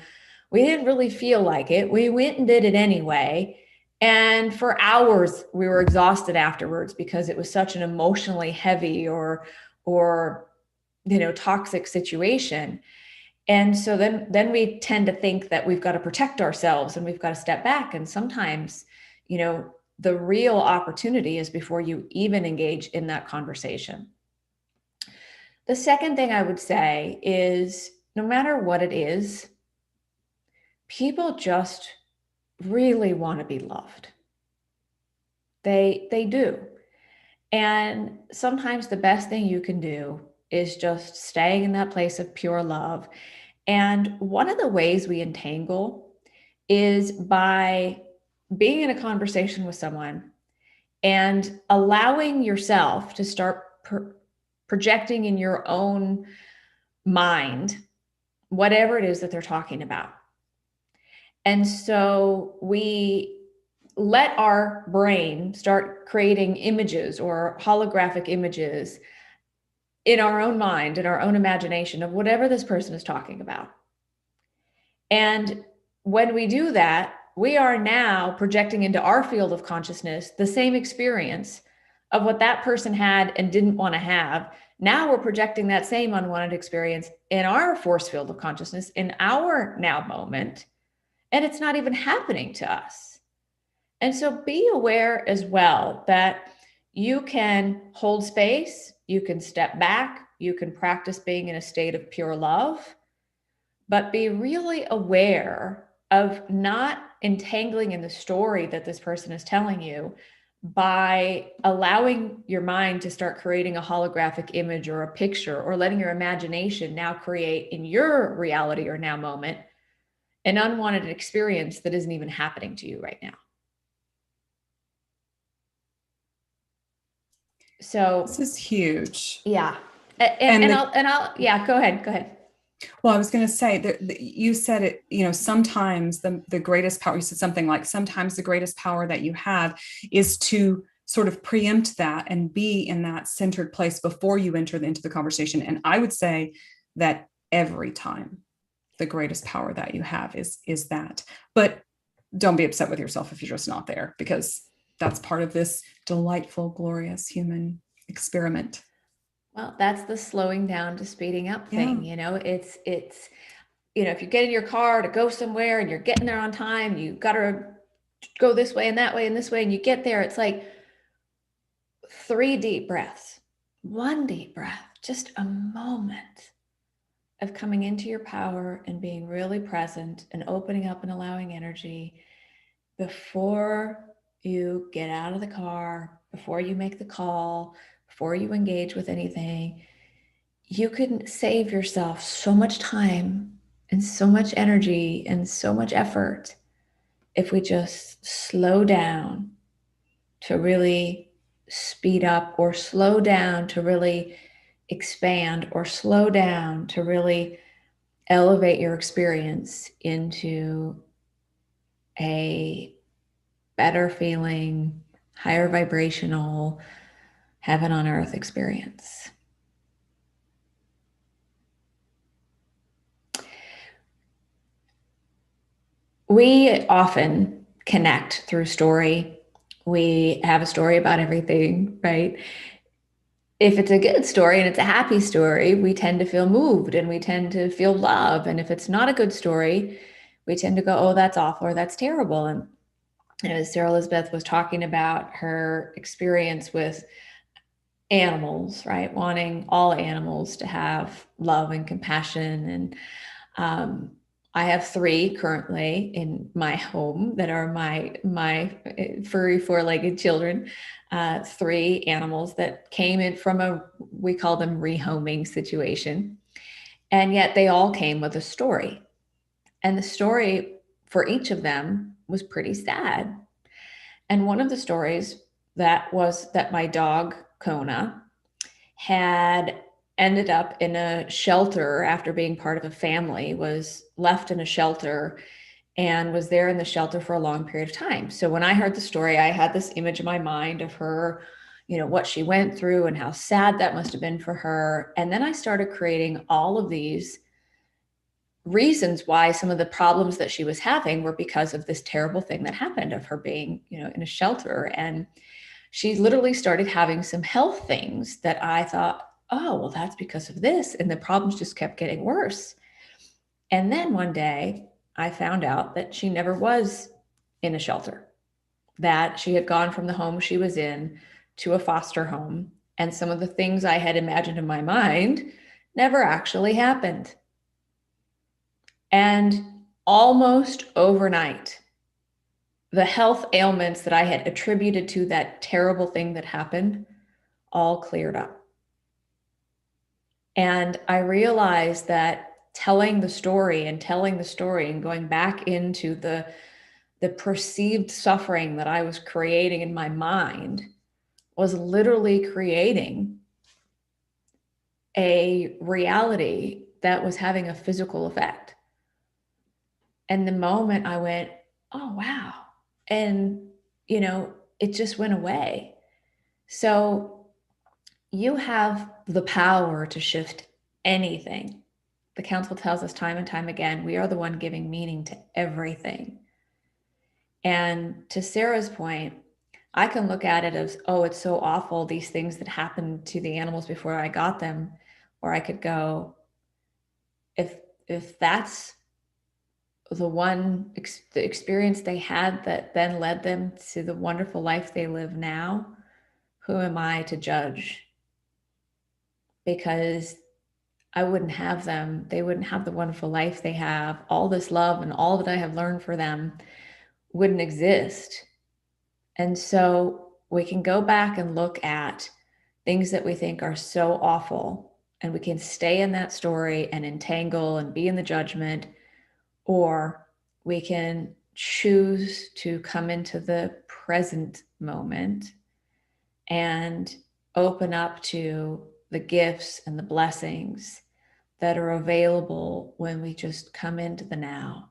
We didn't really feel like it. We went and did it anyway. And for hours, we were exhausted afterwards because it was such an emotionally heavy or toxic situation. And so then we tend to think that we've got to protect ourselves and we've got to step back. And sometimes, the real opportunity is before you even engage in that conversation. The second thing I would say is no matter what it is, people just really want to be loved. They do. And sometimes the best thing you can do is just staying in that place of pure love. And one of the ways we entangle is by being in a conversation with someone and allowing yourself to start projecting in your own mind whatever it is that they're talking about. And so we let our brain start creating images or holographic images in our own mind, in our own imagination of whatever this person is talking about. And when we do that, we are now projecting into our field of consciousness the same experience of what that person had and didn't want to have. Now we're projecting that same unwanted experience in our force field of consciousness, in our now moment, and it's not even happening to us. And so be aware as well that you can hold space, you can step back, you can practice being in a state of pure love, but be really aware of not entangling in the story that this person is telling you by allowing your mind to start creating a holographic image or a picture, or letting your imagination now create in your reality or now moment an unwanted experience that isn't even happening to you right now. So this is huge. Yeah. And I'll yeah, go ahead. Well, I was going to say that you said it, sometimes the greatest power, you said something like, sometimes the greatest power that you have is to sort of preempt that and be in that centered place before you enter into the conversation. And I would say that every time. the greatest power that you have is that. But don't be upset with yourself if you're just not there, because that's part of this delightful, glorious human experiment. Well, that's the slowing down to speeding up thing. It's if you get in your car to go somewhere and you're getting there on time, you got to go this way and that way and this way, and you get there, it's like 3 deep breaths, 1 deep breath, just a moment of coming into your power and being really present and opening up and allowing energy before you get out of the car, before you make the call, before you engage with anything. You can save yourself so much time and so much energy and so much effort if we just slow down to really speed up, or slow down to really expand, or slow down to really elevate your experience into a better feeling, higher vibrational, heaven on earth experience. We often connect through story. We have a story about everything, right? If it's a good story and it's a happy story, we tend to feel moved and we tend to feel love. And if it's not a good story, we tend to go, oh, that's awful or that's terrible. And as Sarah Elizabeth was talking about her experience with animals, right? Wanting all animals to have love and compassion. And I have 3 currently in my home that are my furry 4-legged children. 3 animals that came in from we call them rehoming situation. And yet they all came with a story. And the story for each of them was pretty sad. And one of the stories that was that my dog, Kona, had ended up in a shelter after being part of a family, was left in a shelter and was there in the shelter for a long period of time. So when I heard the story, I had this image in my mind of her, what she went through and how sad that must have been for her. And then I started creating all of these reasons why some of the problems that she was having were because of this terrible thing that happened of her being, in a shelter. And she literally started having some health things that I thought, oh, well, that's because of this. And the problems just kept getting worse. And then one day I found out that she never was in a shelter, that she had gone from the home she was in to a foster home. And some of the things I had imagined in my mind never actually happened. And almost overnight, the health ailments that I had attributed to that terrible thing that happened all cleared up. And I realized that telling the story and going back into the perceived suffering that I was creating in my mind was literally creating a reality that was having a physical effect. And the moment I went, oh, wow. And, it just went away. So you have the power to shift anything. The council tells us time and time again, we are the one giving meaning to everything. And to Sarah's point, I can look at it as, oh, it's so awful, these things that happened to the animals before I got them. Or I could go, if that's the experience they had that then led them to the wonderful life they live now, who am I to judge? Because I wouldn't have them. They wouldn't have the wonderful life they have. All this love and all that I have learned for them wouldn't exist. And so we can go back and look at things that we think are so awful, and we can stay in that story and entangle and be in the judgment, or we can choose to come into the present moment and open up to the gifts and the blessings that are available when we just come into the now.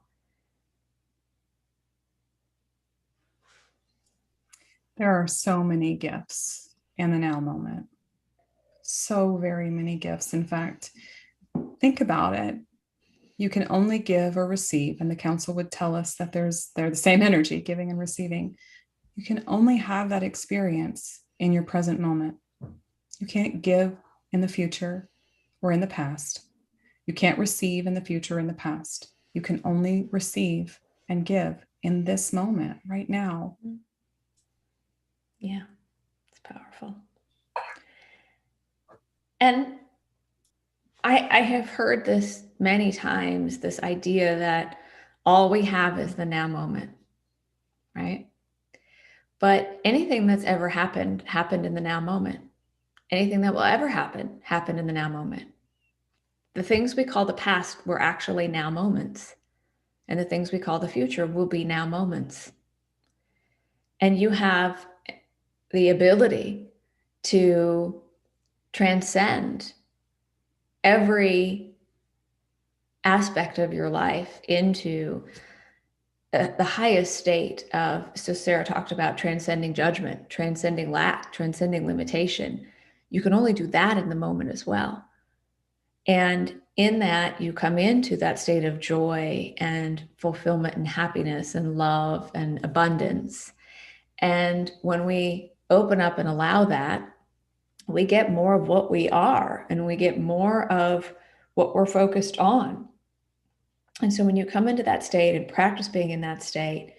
There are so many gifts in the now moment. So very many gifts. In fact, think about it. You can only give or receive. And the council would tell us that they're the same energy, giving and receiving. You can only have that experience in your present moment. You can't give in the future or in the past. You can't receive in the future or in the past. You can only receive and give in this moment right now. Yeah, it's powerful. And I have heard this many times, this idea that all we have is the now moment, right? But anything that's ever happened, happened in the now moment. Anything that will ever happen, happened in the now moment. The things we call the past were actually now moments. And the things we call the future will be now moments. And you have the ability to transcend every aspect of your life into the highest state of, so Sarah talked about transcending judgment, transcending lack, transcending limitation. You can only do that in the moment as well. And in that, you come into that state of joy and fulfillment and happiness and love and abundance. And when we open up and allow that, we get more of what we are, and we get more of what we're focused on. And so when you come into that state and practice being in that state,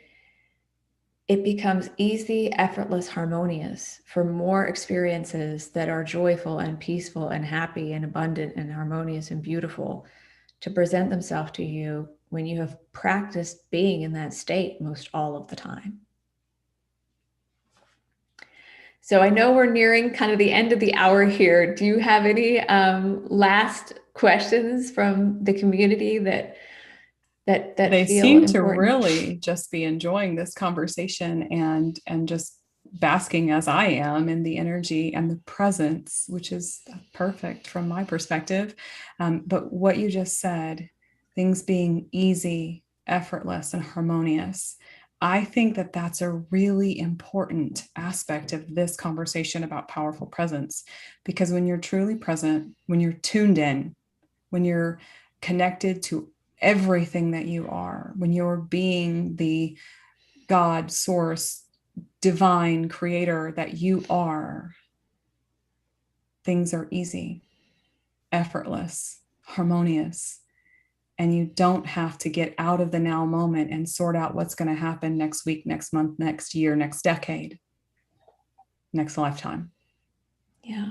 it becomes easy, effortless, harmonious for more experiences that are joyful and peaceful and happy and abundant and harmonious and beautiful to present themselves to you when you have practiced being in that state most all of the time. So I know we're nearing kind of the end of the hour here. Do you have any last questions from the community that They feel seem to important? really just be enjoying this conversation and just basking as I am in the energy and the presence, which is perfect from my perspective. But what you just said, things being easy, effortless, and harmonious, I think that that's a really important aspect of this conversation about powerful presence, because when you're truly present, when you're tuned in, when you're connected to everything that you are, when you're being the God, source, divine creator that you are, things are easy, effortless, harmonious. And you don't have to get out of the now moment and sort out what's going to happen next week, next month, next year, next decade, next lifetime. Yeah.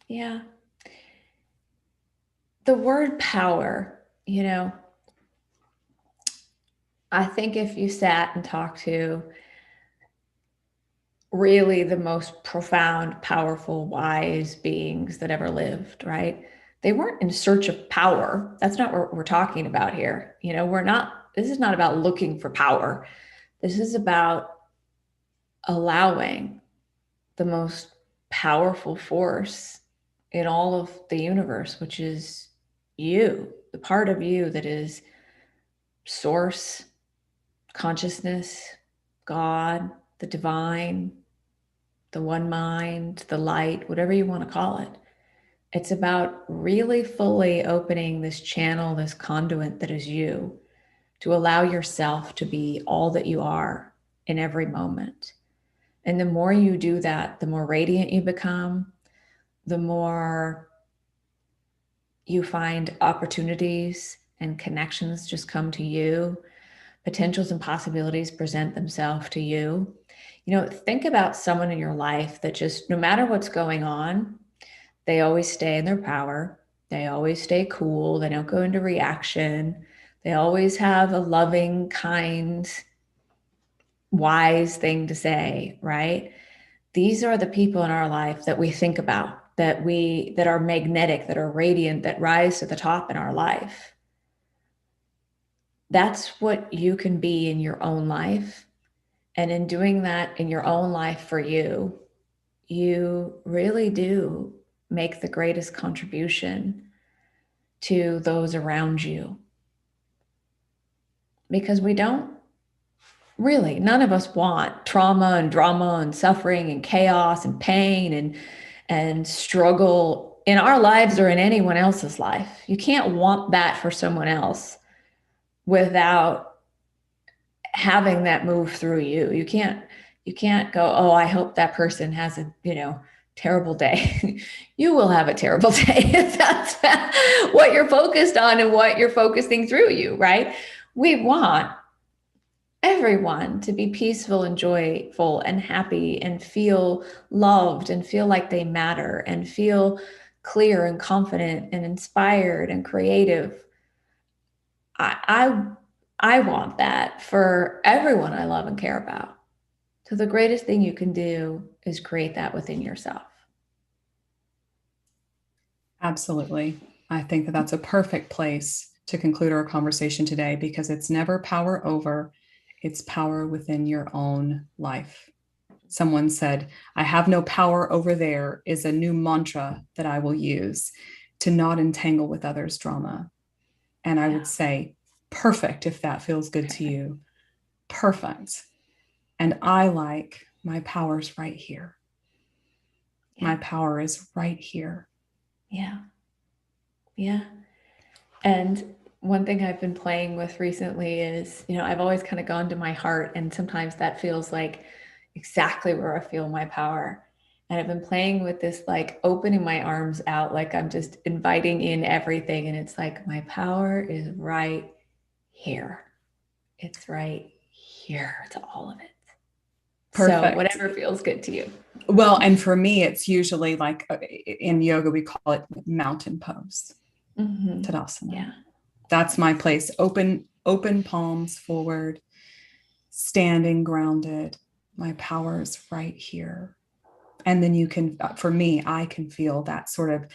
Yeah. The word power, I think if you sat and talked to really the most profound, powerful, wise beings that ever lived, right? They weren't in search of power. That's not what we're talking about here. This is not about looking for power. This is about allowing the most powerful force in all of the universe, which is you, the part of you that is source, consciousness, God, the divine, the one mind, the light, whatever you want to call it. It's about really fully opening this channel, this conduit that is you, to allow yourself to be all that you are in every moment. And the more you do that, the more radiant you become, the more you find opportunities and connections just come to you. Potentials and possibilities present themselves to you. Think about someone in your life that just, no matter what's going on, they always stay in their power. They always stay cool. They don't go into reaction. They always have a loving, kind, wise thing to say, right? These are the people in our life that we think about, that are magnetic, that are radiant, that rise to the top in our life. That's what you can be in your own life. And in doing that in your own life for you, you really do make the greatest contribution to those around you. Because none of us want trauma and drama and suffering and chaos and pain and struggle in our lives or in anyone else's life. You can't want that for someone else without having that move through you. You can't go, oh, I hope that person has a, terrible day. You will have a terrible day if that's what you're focused on and what you're focusing through you, right? We want everyone to be peaceful and joyful and happy and feel loved and feel like they matter and feel clear and confident and inspired and creative. I want that for everyone I love and care about. So the greatest thing you can do is create that within yourself. Absolutely. I think that that's a perfect place to conclude our conversation today, because it's never power over, it's power within your own life. Someone said, I have no power over there is a new mantra that I will use to not entangle with others' drama. And I would say, perfect, if that feels good to you. Perfect. And I like my power's right here. My power is right here. Yeah. Yeah. And one thing I've been playing with recently is, I've always kind of gone to my heart, and sometimes that feels like exactly where I feel my power. And I've been playing with this, like opening my arms out, like I'm just inviting in everything. And it's like, my power is right here. It's right here. It's all of it. Perfect. So whatever feels good to you. Well, and for me, it's usually like in yoga, we call it mountain pose. Tadasana. Yeah. That's my place. Open palms forward, standing grounded. My power is right here. And then you can, for me, I can feel that sort of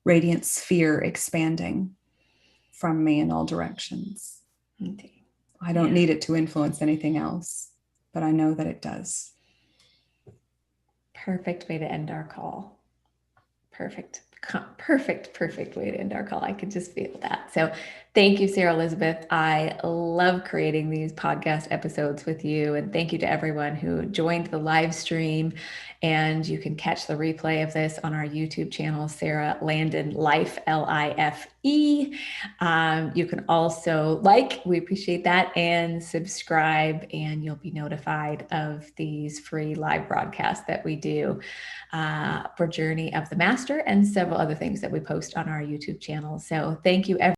radiant sphere expanding from me in all directions. Indeed. I don't need it to influence anything else, but I know that it does. Perfect way to end our call. Perfect way to end our call. I could just feel that. So thank you, Sara Elizabeth. I love creating these podcast episodes with you. And thank you to everyone who joined the live stream. And you can catch the replay of this on our YouTube channel, Sara Landon Life, Life. You can also we appreciate that, and subscribe, and you'll be notified of these free live broadcasts that we do for Journey of the Master and several other things that we post on our YouTube channel. So thank you, everyone.